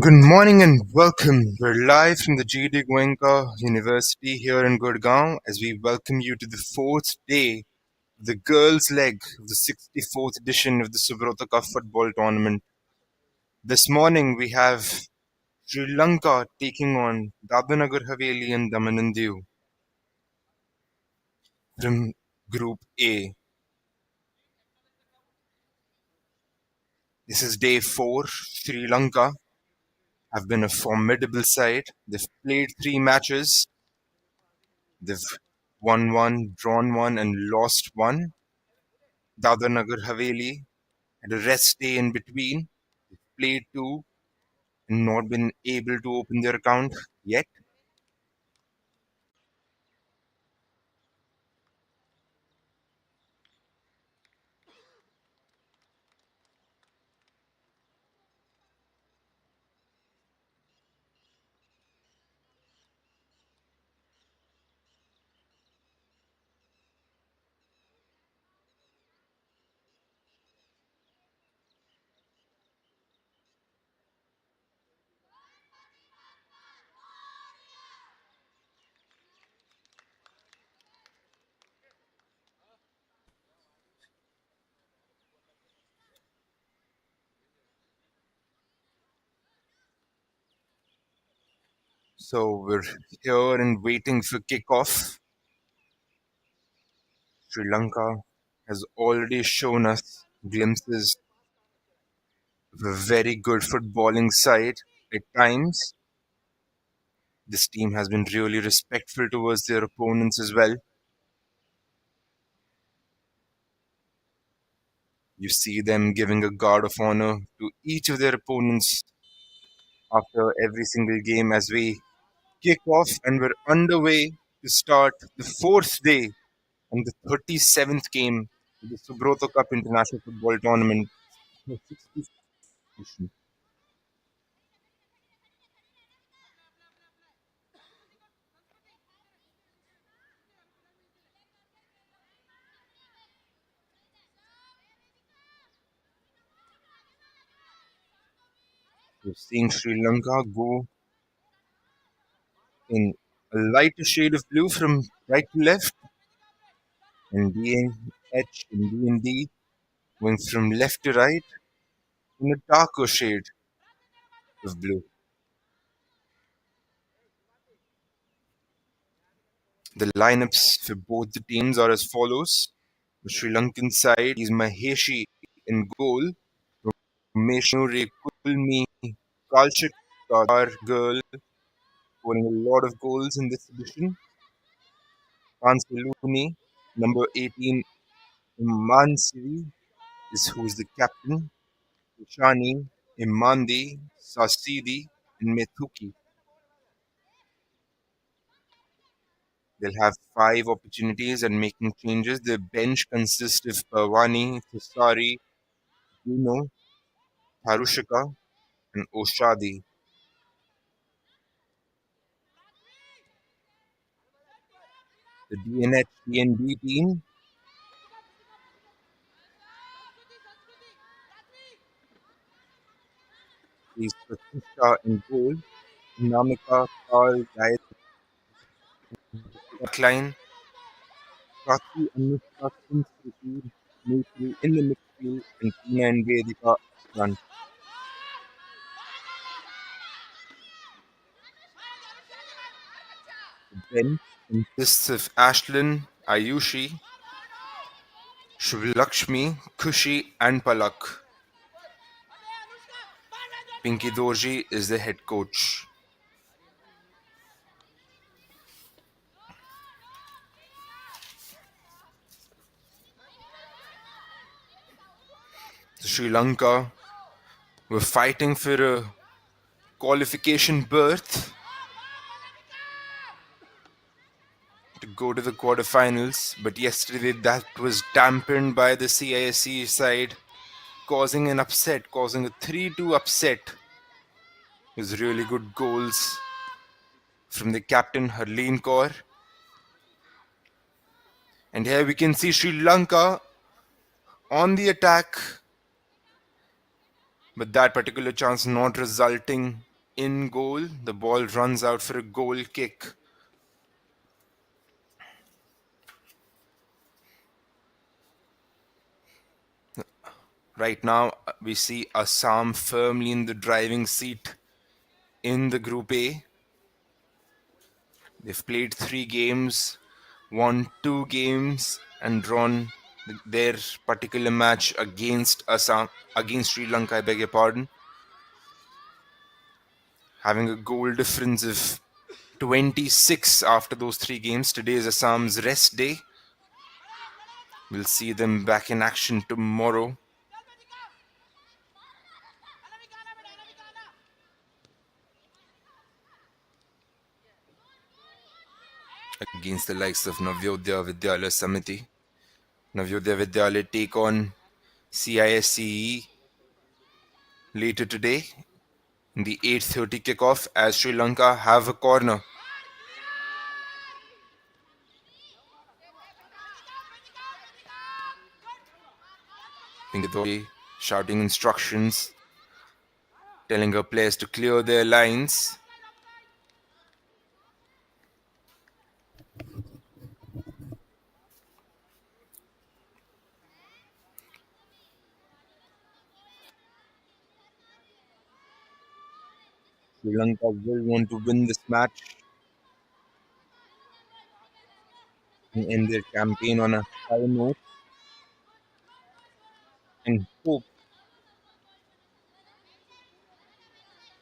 Good morning and welcome. We're live from the GD Goenka University here in Gurgaon as we welcome you to the fourth day of the girls' leg of the 64th edition of the Subroto Cup football tournament. This morning we have Sri Lanka taking on Dadanagar Haveli and Daman and Diu from Group A. This is day 4. Sri Lanka have been a formidable side. They've played 3 matches. They've won one, drawn one, and lost one. Dadanagar Haveli had a rest day in between. They played two and not been able to open their account yet. So we're here and waiting for kickoff. Sri Lanka has already shown us glimpses of a very good footballing side at times. This team has been really respectful towards their opponents as well. You see them giving a guard of honor to each of their opponents after every single game as we kick off and we're underway to start the fourth day and the 37th game of the Subroto Cup International Football Tournament. The 60th edition. We're seeing Sri Lanka go in a lighter shade of blue from right to left, and DH and D&D going from left to right in a darker shade of blue. The lineups for both the teams are as follows. The Sri Lankan side is Maheshi in goal, Meshnuri Kulmi Kalchik, our girl, scoring a lot of goals in this edition. Kansaluni, number 18, Imansiri, is who's the captain. Shani, Imandi, Sasidi, and Methuki. They'll have 5 opportunities and making changes. The bench consists of Pawani, Thusari, Bruno, Harushika, and Oshadi. The DNH-DNB team is Pratisha in goal, Namika, Carl, Gayatri, Backline, Kaki, Anushka, Smriti, Maitri in the midfield, and Tina and Vedika up front. The bench consists of Ashlyn, Ayushi, Shubhlakshmi, Kushi, and Palak. Pinky Dorji is the head coach. Sri Lanka were fighting for a qualification berth to go to the quarterfinals, but yesterday that was dampened by the CISC side, causing an upset, causing a 3-2 upset. It was really good goals from the captain Harleen Kaur. And here we can see Sri Lanka on the attack, But that particular chance not resulting in goal. The ball runs out for a goal kick. Right now, we see Assam firmly in the driving seat in the Group A. They've played 3 games, won 2 games, and drawn their particular match against Assam, against Sri Lanka, I beg your pardon, having a goal difference of 26 after those 3 games. Today is Assam's rest day. We'll see them back in action tomorrow against the likes of Navyodaya Vidyalaya Samiti. Navyodaya Vidyalaya take on CISCE later today in the 8:30 kickoff as Sri Lanka have a corner. Pingadori shouting instructions, telling her players to clear their lines. Sri Lanka will want to win this match and end their campaign on a high note and hope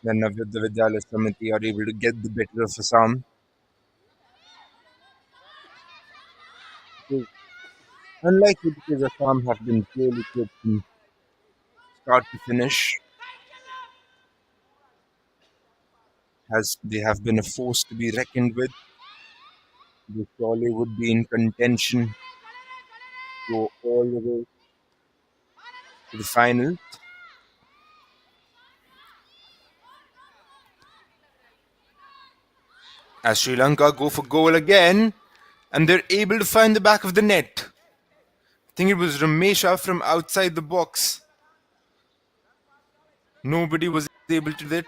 that Navyodaya Vidyalaya Samiti are able to get the better of Assam. It is unlikely because Assam have been clearly good from start to finish, as they have been a force to be reckoned with. They surely would be in contention to go all the way to the final. As Sri Lanka go for goal again, and they're able to find the back of the net. I think it was Ramesha from outside the box. Nobody was able to do it,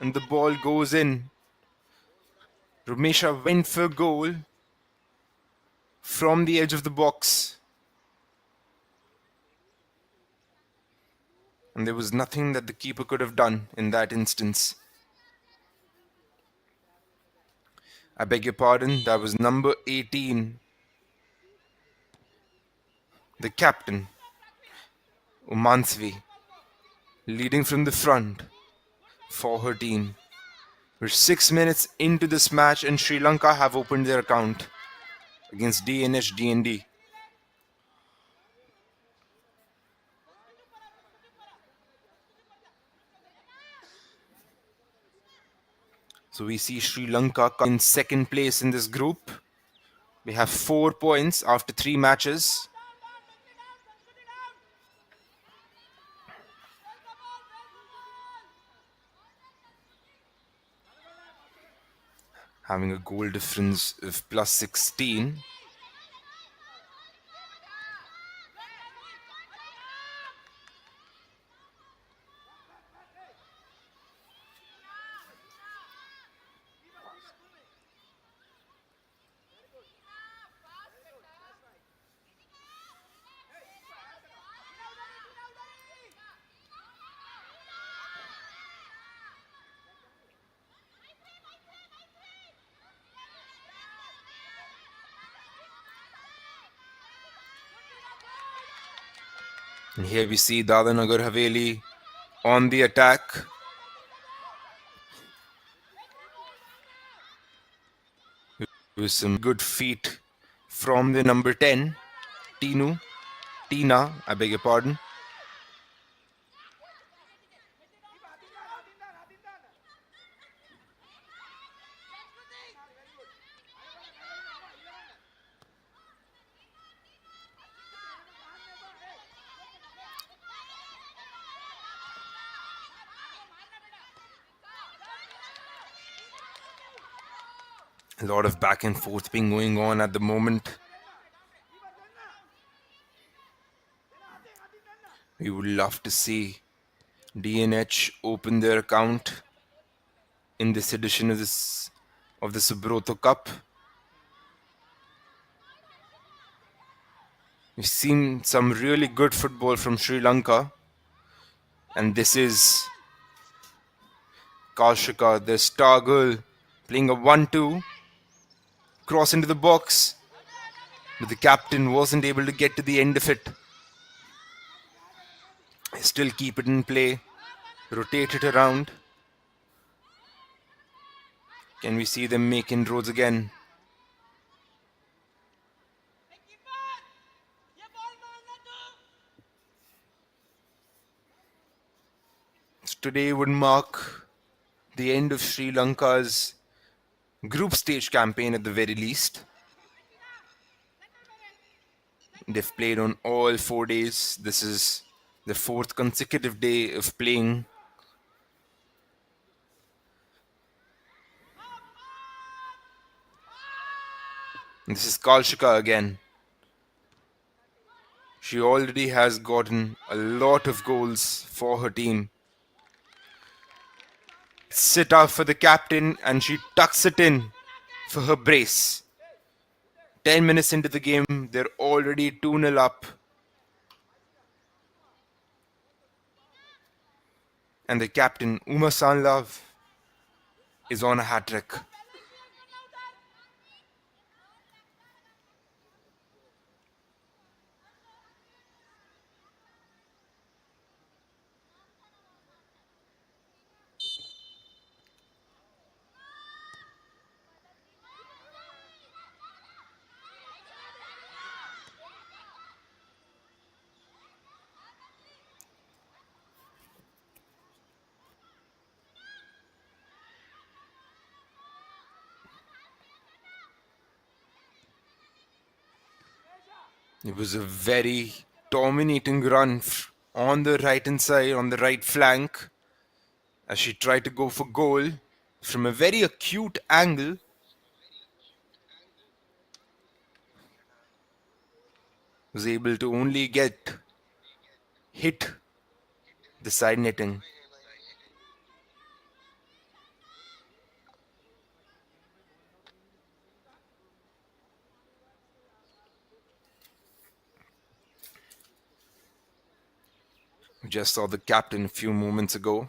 and the ball goes in. Ramesha went for goal from the edge of the box, and there was nothing that the keeper could have done in that instance. I beg your pardon, that was number 18, the captain, Umansvi, leading from the front for her team. We're 6 minutes into this match, and Sri Lanka have opened their account against DNH DND. So we see Sri Lanka in second place in this group. We have 4 points after 3 matches. Having a goal difference of plus 16. And here we see Dadanagar Haveli on the attack. With some good feet from the number 10, Tina, I beg your pardon. A lot of back and forth being going on at the moment. We would love to see DNH opened their account in this edition of the Subroto Cup. We've seen some really good football from Sri Lanka, and this is Kaushika, the star girl, playing a 1-2 cross into the box, but the captain wasn't able to get to the end of it. Still keep it in play, rotate it around. Can we see them make inroads again? So today would mark the end of Sri Lanka's group stage campaign at the very least. They've played on all 4 days. This is the fourth consecutive day of playing. And this is Kalshika again. She already has gotten a lot of goals for her team. Sit out for the captain and she tucks it in for her brace. 10 minutes into the game, they're already 2-0 up. And the captain, Uma Sanlav, is on a hat trick. It was a very dominating run on the right hand side, on the right flank, as she tried to go for goal from a very acute angle. Was able to only get hit the side netting. We just saw the captain a few moments ago.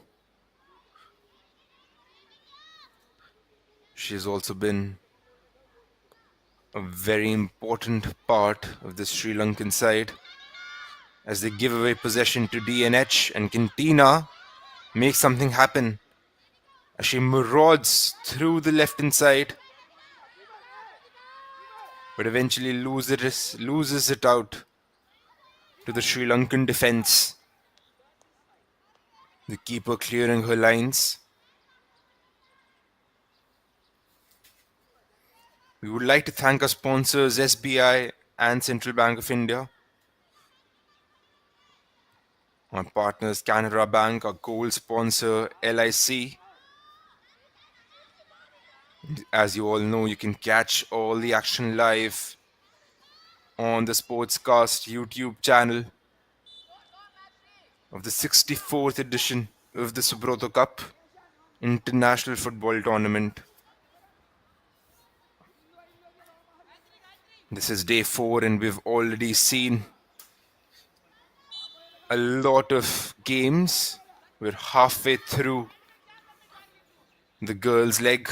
She's also been a very important part of the Sri Lankan side as they give away possession to DNH, and Cantina make something happen as she marauds through the left hand side, but eventually loses it out to the Sri Lankan defense. The keeper clearing her lines. We would like to thank our sponsors SBI and Central Bank of India. Our partners Canara Bank, our gold sponsor LIC. As you all know, you can catch all the action live on the Sportscast YouTube channel of the 64th edition of the Subroto Cup International Football Tournament. This is day 4 and we've already seen a lot of games. We're halfway through the girls' leg.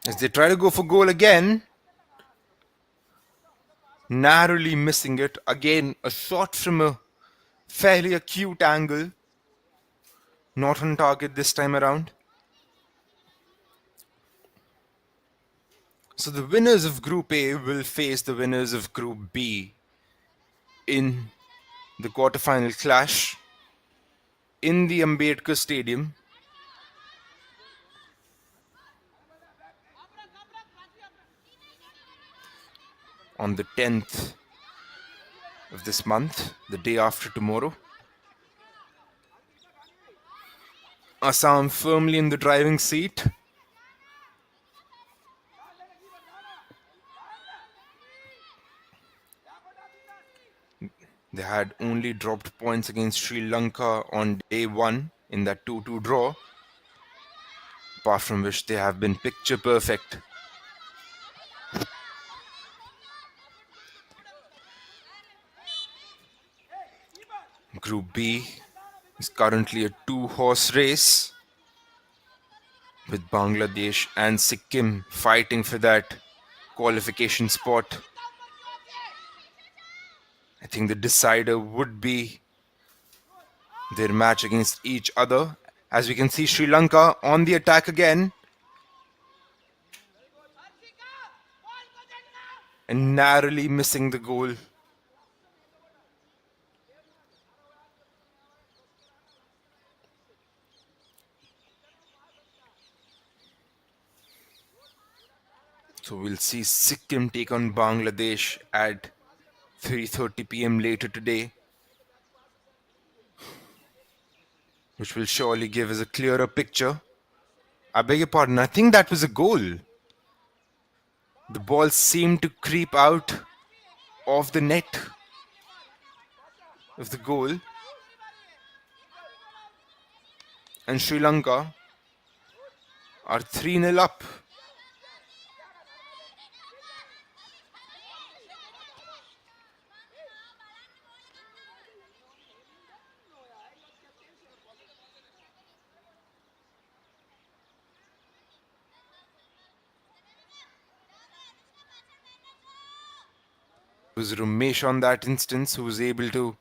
As they try to go for goal again, narrowly missing it. Again, a shot from a fairly acute angle. Not on target this time around. So the winners of Group A will face the winners of Group B in the quarterfinal clash in the Ambedkar Stadium. On the 10th of this month, the day after tomorrow. Assam firmly in the driving seat. They had only dropped points against Sri Lanka on day one in that 2-2 draw, apart from which they have been picture perfect. Group B is currently a two-horse race with Bangladesh and Sikkim fighting for that qualification spot. I think the decider would be their match against each other. As we can see, Sri Lanka on the attack again and narrowly missing the goal. So we'll see Sikkim take on Bangladesh at 3:30 p.m. later today, which will surely give us a clearer picture. I beg your pardon, I think that was a goal. The ball seemed to creep out of the net of the goal, and Sri Lanka are 3-0 up. It was Ramesh on that instance who was able to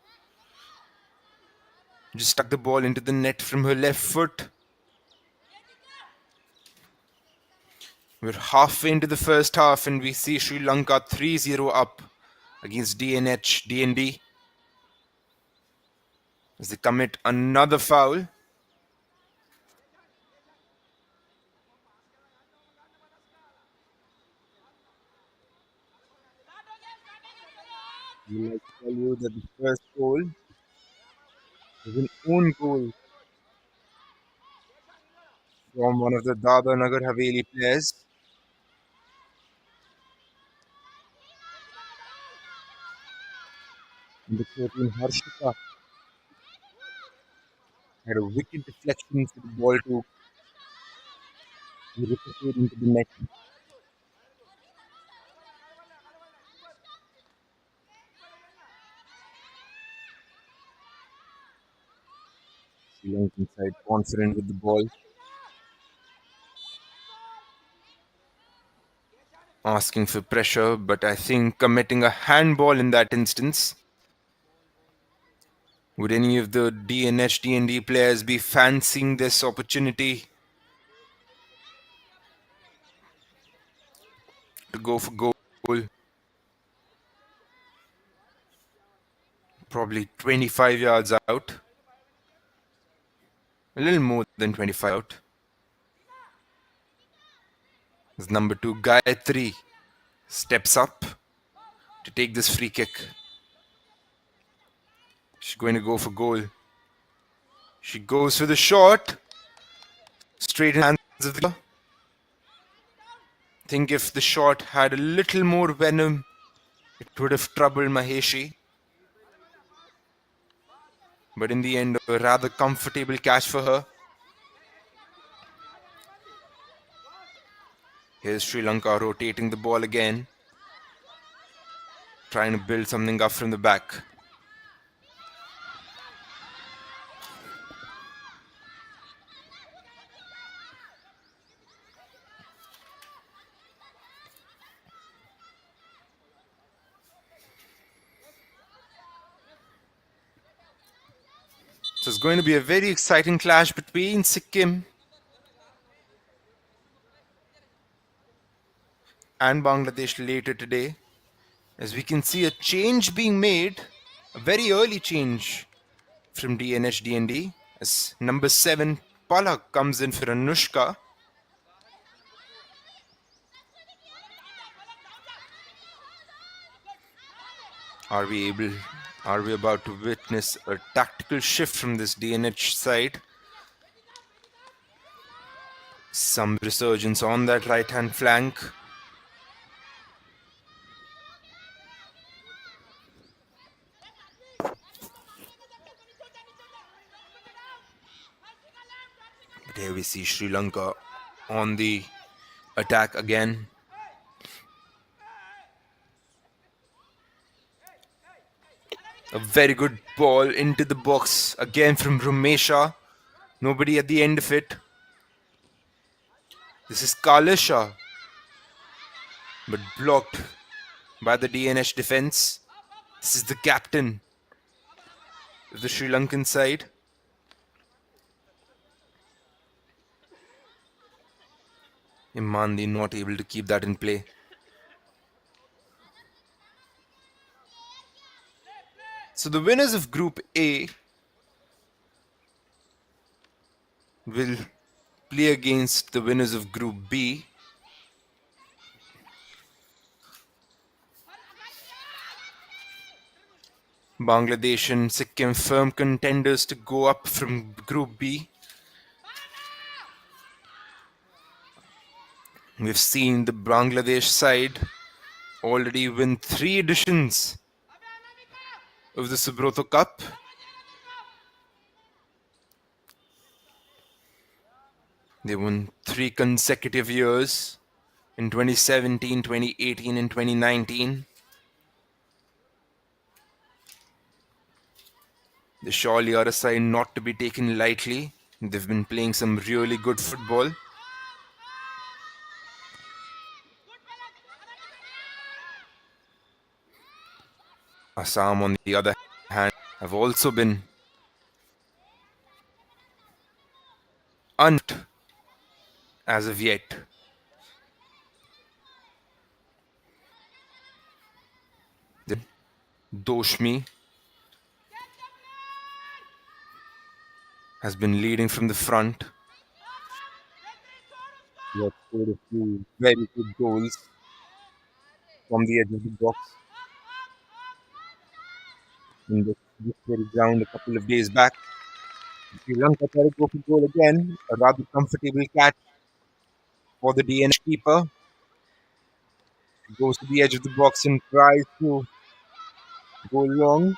just stuck the ball into the net from her left foot. We're halfway into the first half and we see Sri Lanka 3-0 up against DND as they commit another foul. We like to tell you that the first goal is an own goal from one of the Dada Nagar Haveli players. And the 14 Harshita had a wicked deflection for the ball to ricocheted into the net. Sri Lankan side confident with the ball, asking for pressure, but I think committing a handball in that instance. Would any of the DNH DND players be fancying this opportunity to go for goal? Probably 25 yards out. A little more than 25 out. As number 2, Gayatri, steps up to take this free kick. She's going to go for goal. She goes for the shot. Straight in hands of the keeper. I think if the shot had a little more venom, it would have troubled Maheshi. But in the end, a rather comfortable catch for her. Here's Sri Lanka rotating the ball again, trying to build something up from the back. So it's going to be a very exciting clash between Sikkim and Bangladesh later today, as we can see a change being made, a very early change from DNH DND, as number 7 Palak comes in for Anushka. Are we about to witness a tactical shift from this DNH side? Some resurgence on that right hand flank. But here we see Sri Lanka on the attack again. A very good ball into the box again from Rumesha. Nobody at the end of it. This is Kalisha, but blocked by the DNH defense. This is the captain of the Sri Lankan side. Imandi not able to keep that in play. So the winners of Group A will play against the winners of Group B. Bangladesh and Sikkim firm contenders to go up from Group B. We've seen the Bangladesh side already win 3 editions of the Subroto Cup. They won 3 consecutive years in 2017, 2018, and 2019. They surely are a side not to be taken lightly. They've been playing some really good football. Assam, on the other hand, have also been unfit as of yet. Doshmi has been leading from the front. He has scored a few very good goals from the edge of the box in this very ground a couple of days back. Sri Lanka tried to go for goal again. A rather comfortable catch for the DNH keeper. He goes to the edge of the box and tries to go long.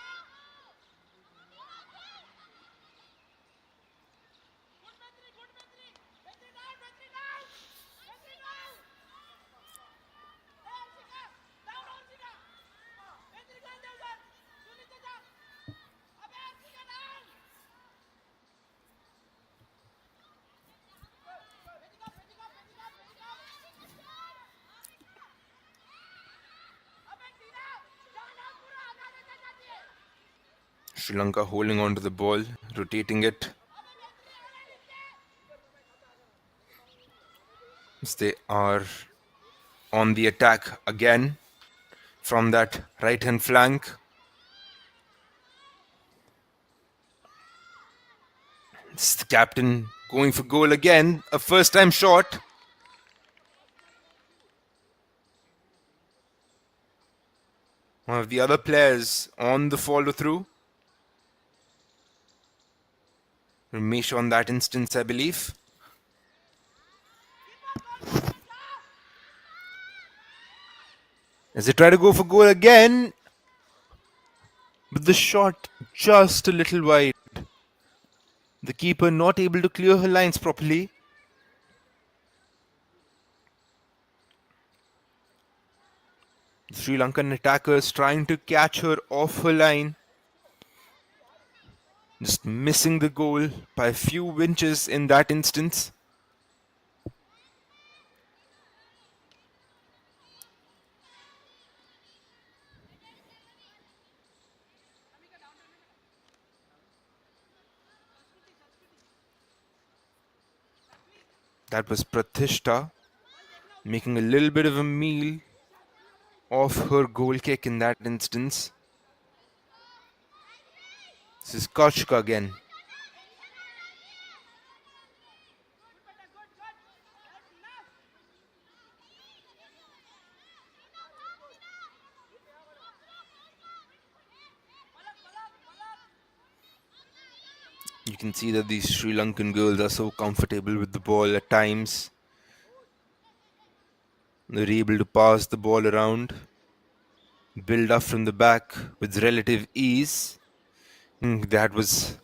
Sri Lanka holding on to the ball, rotating it. As they are on the attack again from that right hand flank. This is the captain going for goal again. A first time shot. One of the other players on the follow through. Ramesh on that instance, I believe. As they try to go for goal again. But the shot just a little wide. The keeper not able to clear her lines properly. The Sri Lankan attackers trying to catch her off her line. Just missing the goal by a few inches in that instance. That was Prathishta making a little bit of a meal off her goal kick in that instance. This is Kochka again. You can see that these Sri Lankan girls are so comfortable with the ball at times. They're able to pass the ball around, build up from the back with relative ease. That was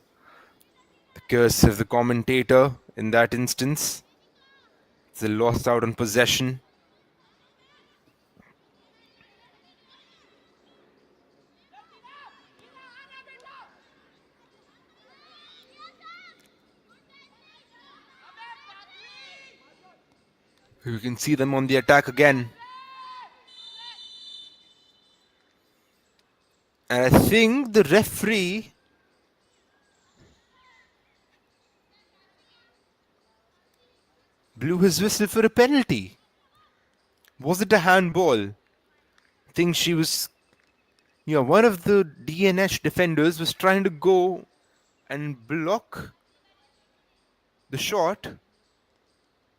the curse of the commentator in that instance. They lost out on possession. You can see them on the attack again. And I think the referee blew his whistle for a penalty. Was it a handball? I think she was. Yeah, one of the DNH defenders was trying to go and block the shot,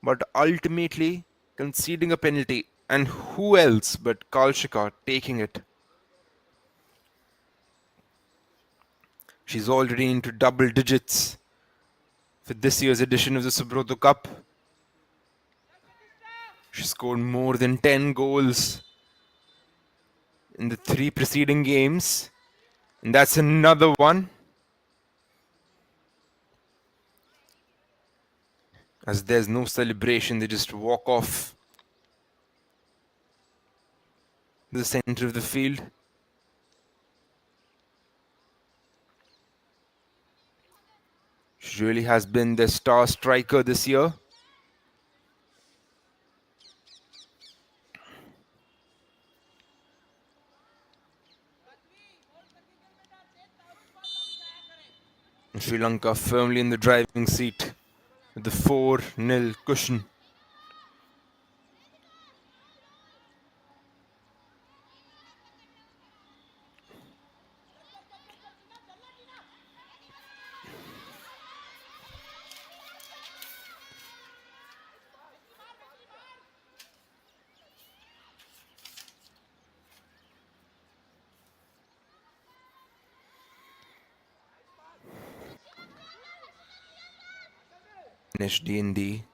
but ultimately conceding a penalty. And who else but Kalshika taking it? She's already into double digits for this year's edition of the Subroto Cup. She scored more than 10 goals in the 3 preceding games. And that's another one. As there's no celebration, they just walk off the center of the field. She really has been the star striker this year. Sri Lanka firmly in the driving seat with the 4-0 cushion. D&D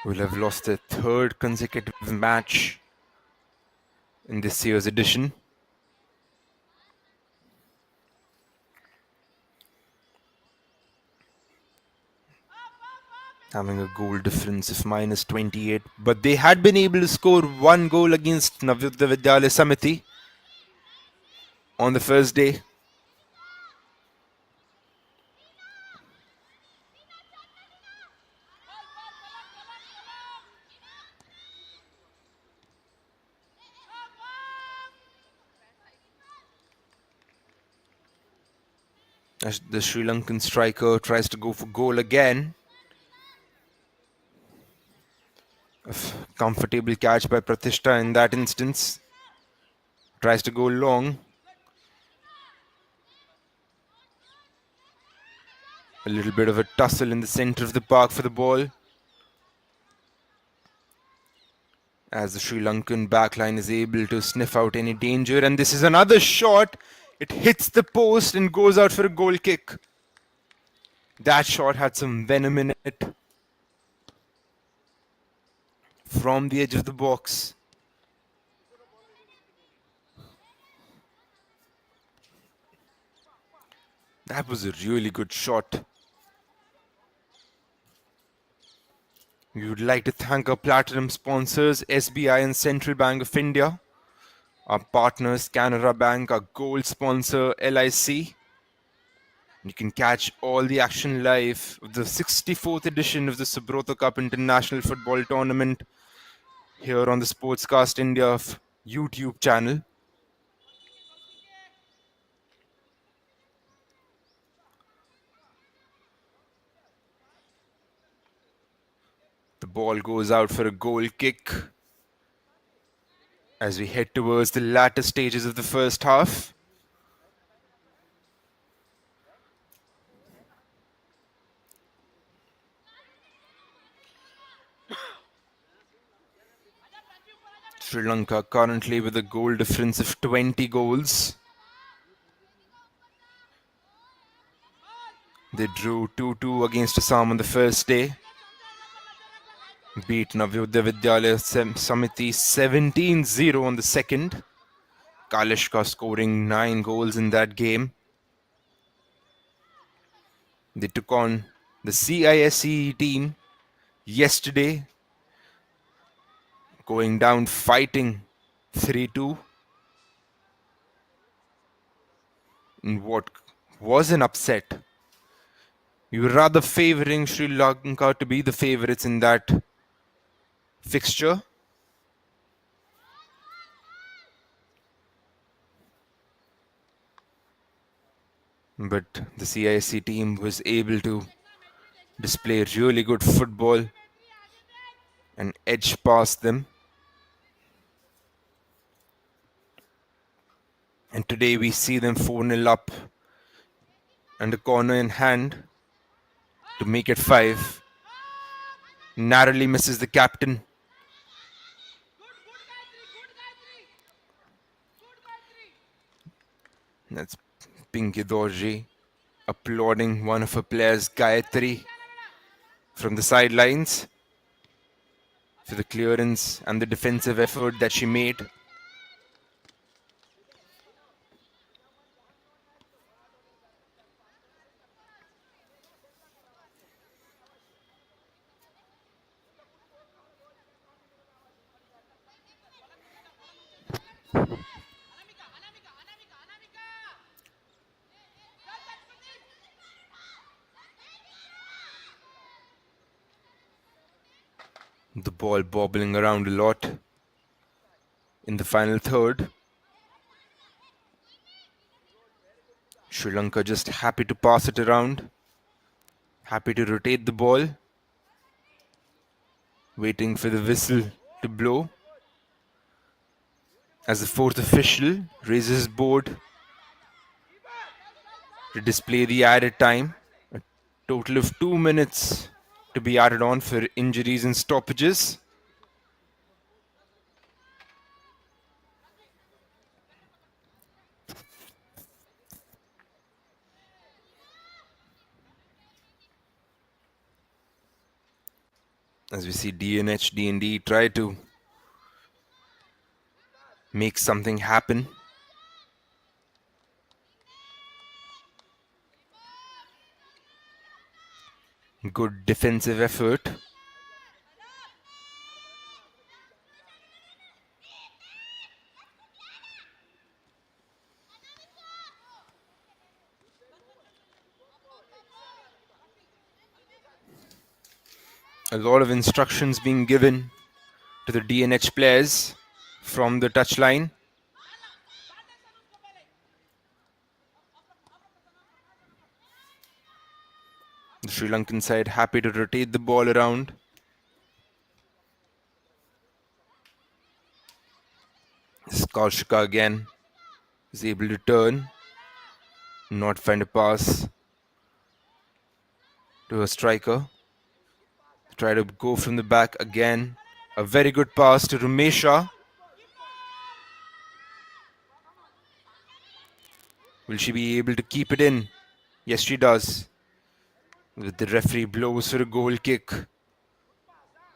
will have lost their 3rd consecutive match in this year's edition. Having a goal difference of minus 28, but they had been able to score 1 goal against Navyuddha Vidyalaya Samiti on the first day. As the Sri Lankan striker tries to go for goal again. A comfortable catch by Pratishtha in that instance. Tries to go long. A little bit of a tussle in the center of the park for the ball. As the Sri Lankan backline is able to sniff out any danger. And this is another shot. It hits the post and goes out for a goal kick. That shot had some venom in it. From the edge of the box. That was a really good shot. We would like to thank our platinum sponsors, SBI and Central Bank of India. Our partners, Canara Bank, our gold sponsor, LIC. You can catch all the action live of the 64th edition of the Subroto Cup International Football Tournament here on the Sportscast India YouTube channel. The ball goes out for a goal kick as we head towards the latter stages of the first half. Sri Lanka currently with a goal difference of 20 goals. They drew 2-2 against Assam on the first day. Beat Navyodaya Vidyalaya Samiti 17-0 on the second. Kalishka scoring 9 goals in that game. They took on the CISE team yesterday, going down fighting 3-2 in what was an upset. You were rather favouring Sri Lanka to be the favourites in that fixture. But the CISC team was able to display really good football and edge past them. And today we see them 4-0 up and a corner in hand to make it 5. Narrowly misses the captain. That's Pinky Dorji applauding one of her players, Gayatri, from the sidelines for the clearance and the defensive effort that she made. The ball bobbling around a lot in the final third. Sri Lanka just happy to pass it around, happy to rotate the ball, waiting for the whistle to blow as the fourth official raises his board to display the added time. A total of 2 minutes to be added on for injuries and stoppages. As we see DNH, D&D try to make something happen. Good defensive effort. A lot of instructions being given to the DNH players from the touchline. The Sri Lankan side happy to rotate the ball around. Kaushika again is able to turn, not find a pass to a striker. Try to go from the back again. A very good pass to Rumesha. Will she be able to keep it in? Yes, she does. With the referee blows for a goal kick.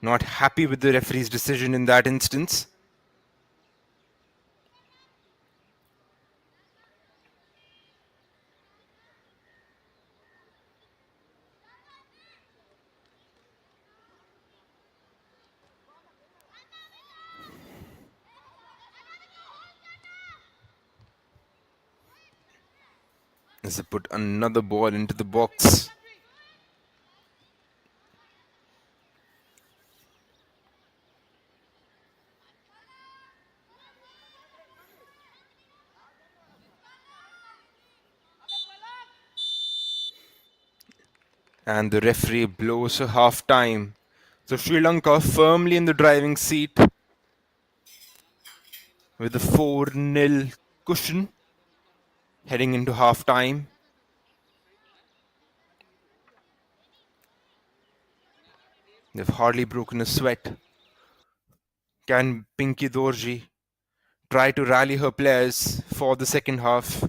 Not happy with the referee's decision in that instance. As they put another ball into the box. And the referee blows a half time. So Sri Lanka firmly in the driving seat with a 4-0 cushion heading into half time. They've hardly broken a sweat. Can Pinky Dorji try to rally her players for the second half?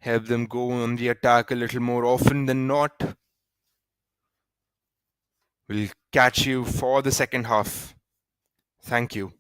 Help them go on the attack a little more often than not. We'll catch you for the second half. Thank you.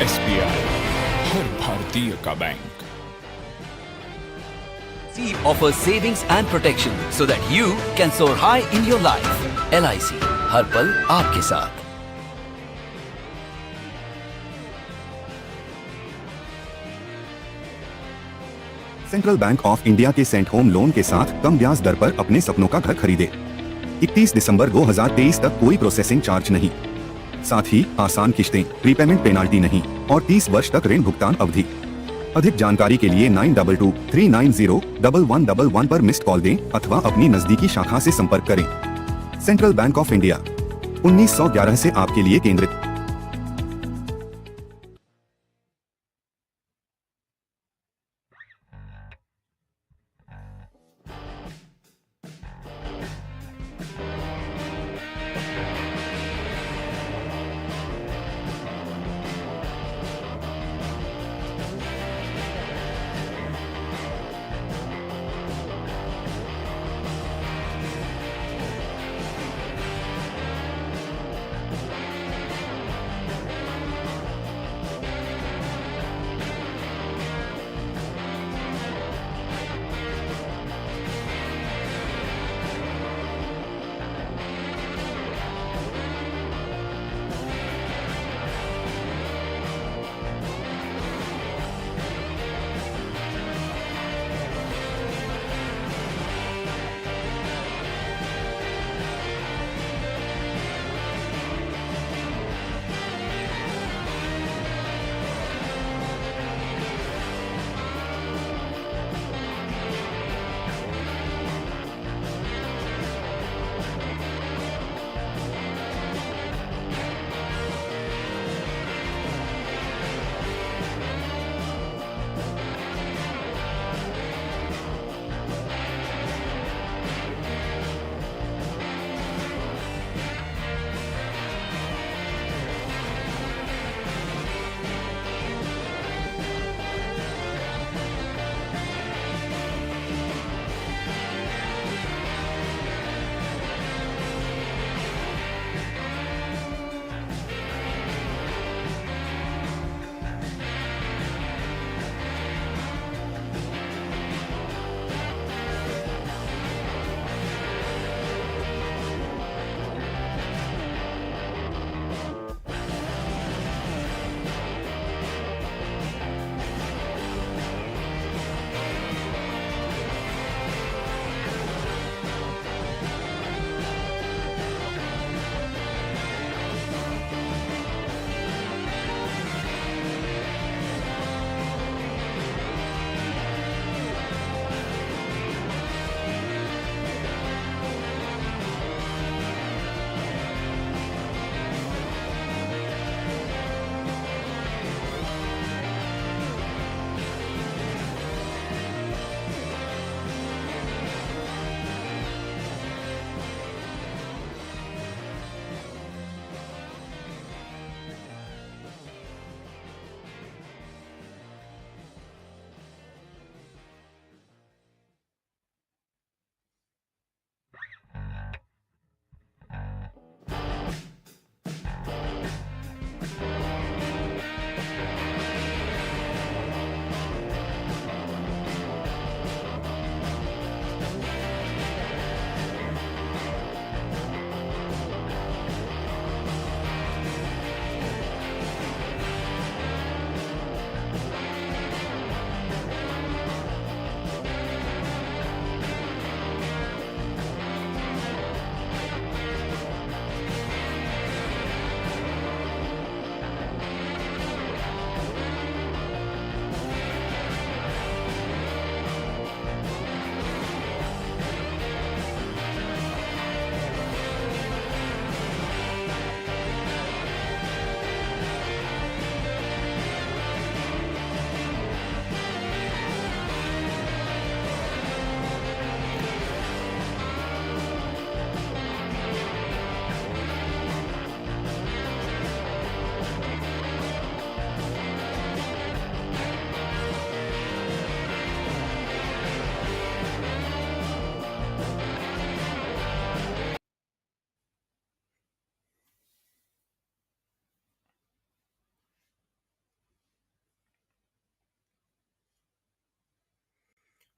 SBI हर भारतीय का bank offers savings and protection so that you can soar high in your life. LIC हर पल आपके साथ. Central bank of India के Saint home loan के साथ कम ब्याज दर पर अपने सपनों का घर खरीदे. 31 दिसंबर 2023 तक कोई प्रोसेसिंग चार्ज नहीं. साथ ही आसान किश्तें, प्रीपेमेंट पेनाल्टी नहीं और 30 वर्ष तक ऋण भुगतान अवधि. अधिक जानकारी के लिए 9223901111 पर मिस्ड कॉल दें अथवा अपनी नजदीकी शाखा से संपर्क करें. सेंट्रल बैंक ऑफ इंडिया 1911 से आपके लिए केंद्रित.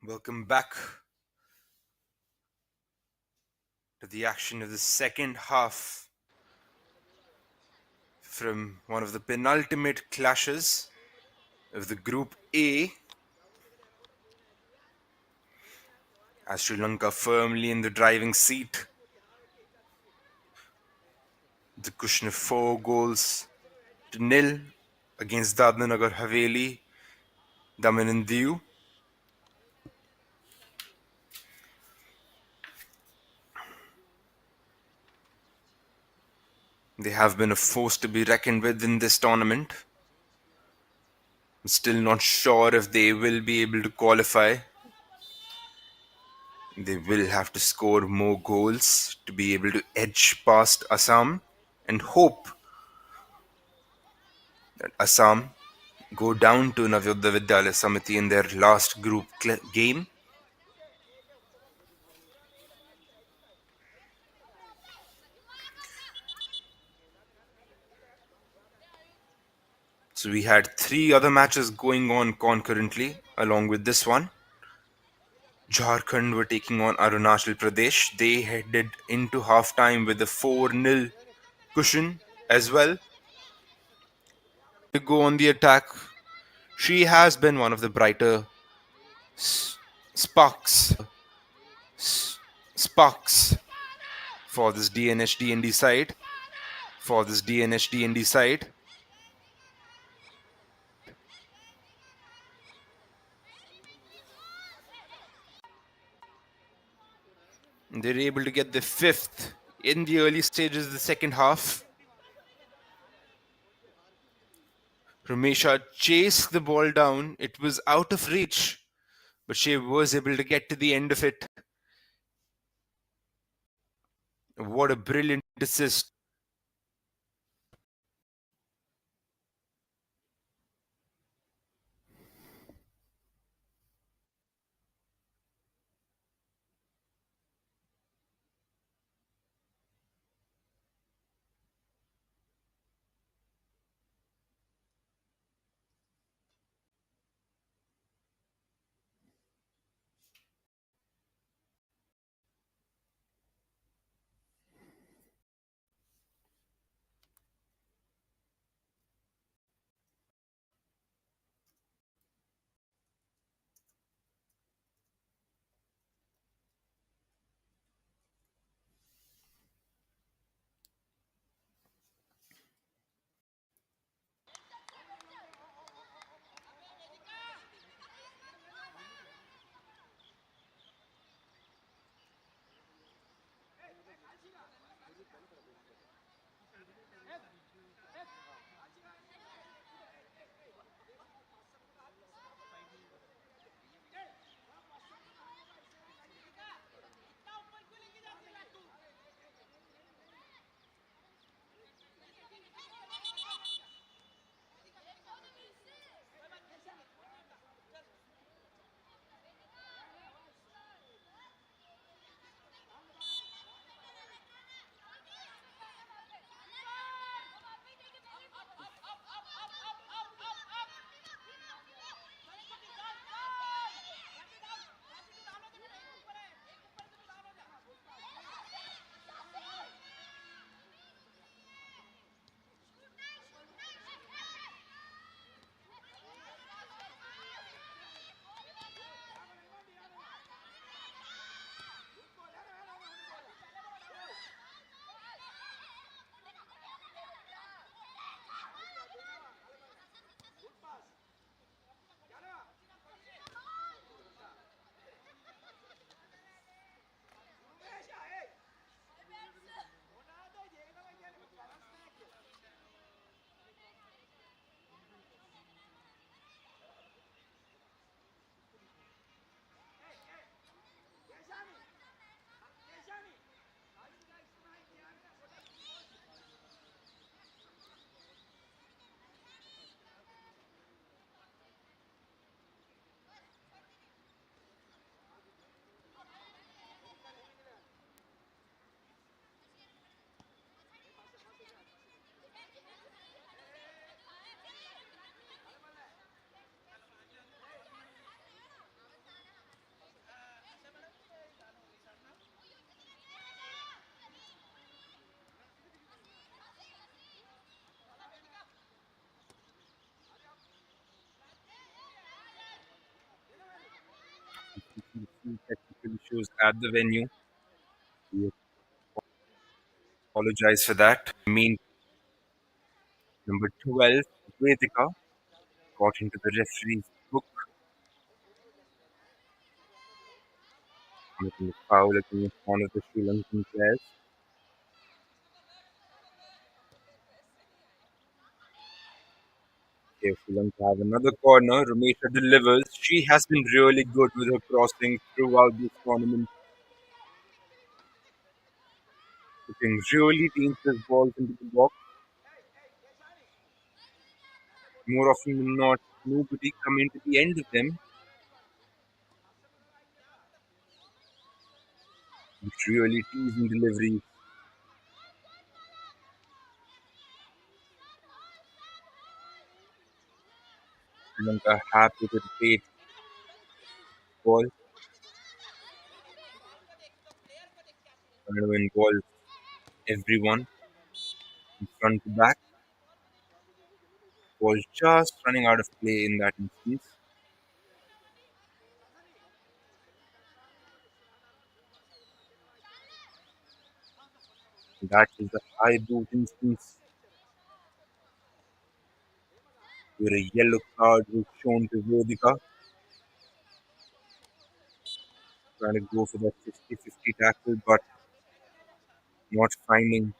Welcome back to the action of the second half from one of the penultimate clashes of the Group A, as Sri Lanka firmly in the driving seat. The cushion of 4 goals to nil against Dadra Nagar Haveli, Daman and Diu. They have been a force to be reckoned with in this tournament. I'm still not sure if they will be able to qualify. They will have to score more goals to be able to edge past Assam and hope that Assam go down to Navyodaya Vidyalaya Samiti in their last group game. So we had 3 other matches going on concurrently along with this one. Jharkhand were taking on Arunachal Pradesh. They headed into halftime with a 4-0 cushion as well. To go on the attack, she has been one of the brighter sparks sparks for this DNHDND side. They're able to get the fifth in the early stages of the second half. Ramesha chased the ball down. It was out of reach, but she was able to get to the end of it. What a brilliant assist. few technical issues at the venue. We apologize for that. Number 12, Vedika, got into the referee's book, committing a foul against one of the Sri Lankan players. Here, Sri Lanka have another corner. Ramesha delivers. She has been really good with her crossing throughout this tournament, putting really dangerous balls into the box. More often than not, nobody coming to the end of them. It's really teasing deliveries. Sri Lanka happy to rotate ball and involve everyone from front to back. Was just running out of play in that instance. That is the high boot instance where a yellow card was shown to Vedika, trying to go for that 50-50 tackle, but not finding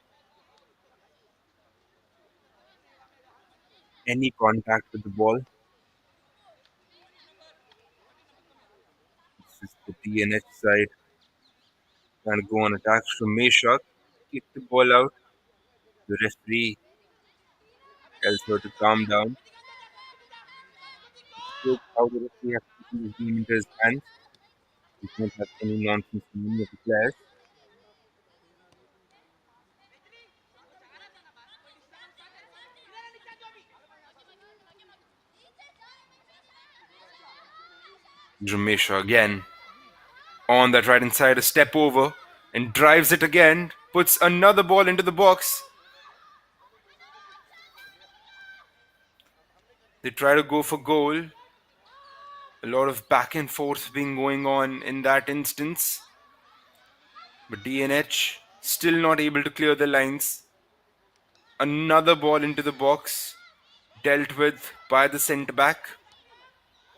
any contact with the ball. This is the DNH side, trying to go on attacks from Meshak, kick the ball out. The referee tells her to calm down. Shows how the referee has taken his game into his hands. He won't have any nonsense from any of the players. Ramesha again on that right hand side, a step over and drives it again, puts another ball into the box. They try to go for goal. A lot of back and forth being going on in that instance. But DNH still not able to clear the lines. Another ball into the box, dealt with by the centre back.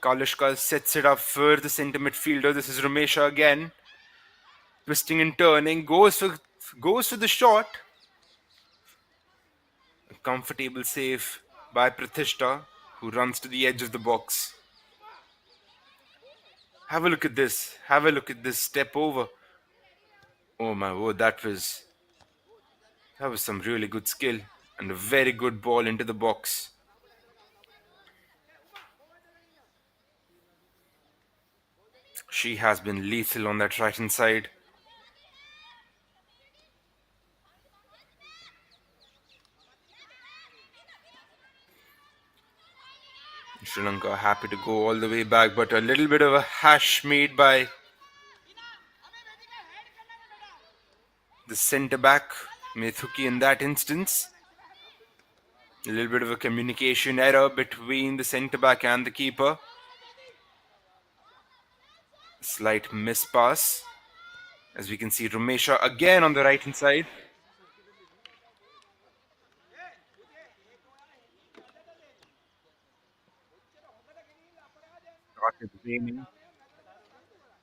Kalishka sets it up for the centre midfielder. This is Ramesha again, twisting and turning, goes for the shot. A comfortable save by Prathishta, who runs to the edge of the box. Have a look at this. Have a look at this step over. Oh my word, that was some really good skill and a very good ball into the box. She has been lethal on that right hand side. Sri Lanka happy to go all the way back, but a little bit of a hash made by the centre back, Methuki, in that instance. A little bit of a communication error between the centre back and the keeper. Slight miss pass. As we can see, Ramesha again on the right hand side. Started raining,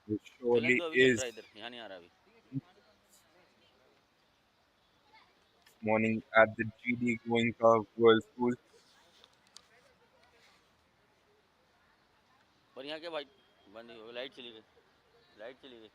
which चलन surely दो अभी चल is रहा है इधर यहाँ नहीं आ रहा अभी morning at the GD Goenka World School. और यहाँ क्या भाई बंद ही हो गई लाइट चली गई